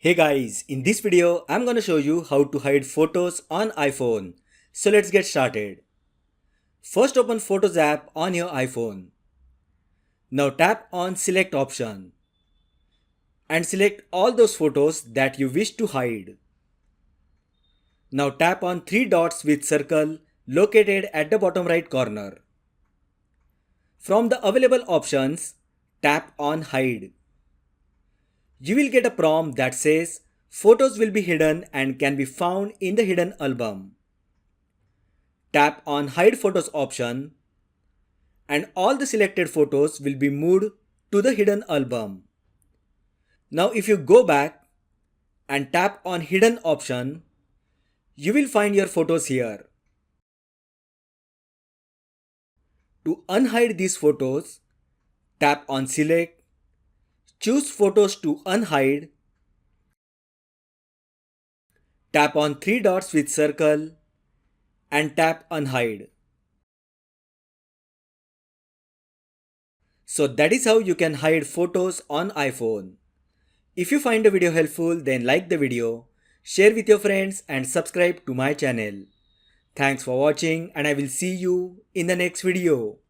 Hey guys, in this video I'm gonna show you how to hide photos on iPhone. So let's get started. First open Photos app on your iPhone. Now tap on Select option and select all those photos that you wish to hide. Now tap on three dots with circle located at the bottom right corner. From the available options, tap on Hide. You will get a prompt that says photos will be hidden and can be found in the hidden album. Tap on Hide Photos option and all the selected photos will be moved to the hidden album. Now if you go back and tap on Hidden option, you will find your photos here. To unhide these photos, tap on Select, choose Photos to unhide, tap on three dots with circle and tap Unhide. So that is how you can hide photos on iPhone. If you find the video helpful, then like the video, share with your friends and subscribe to my channel. Thanks for watching and I will see you in the next video.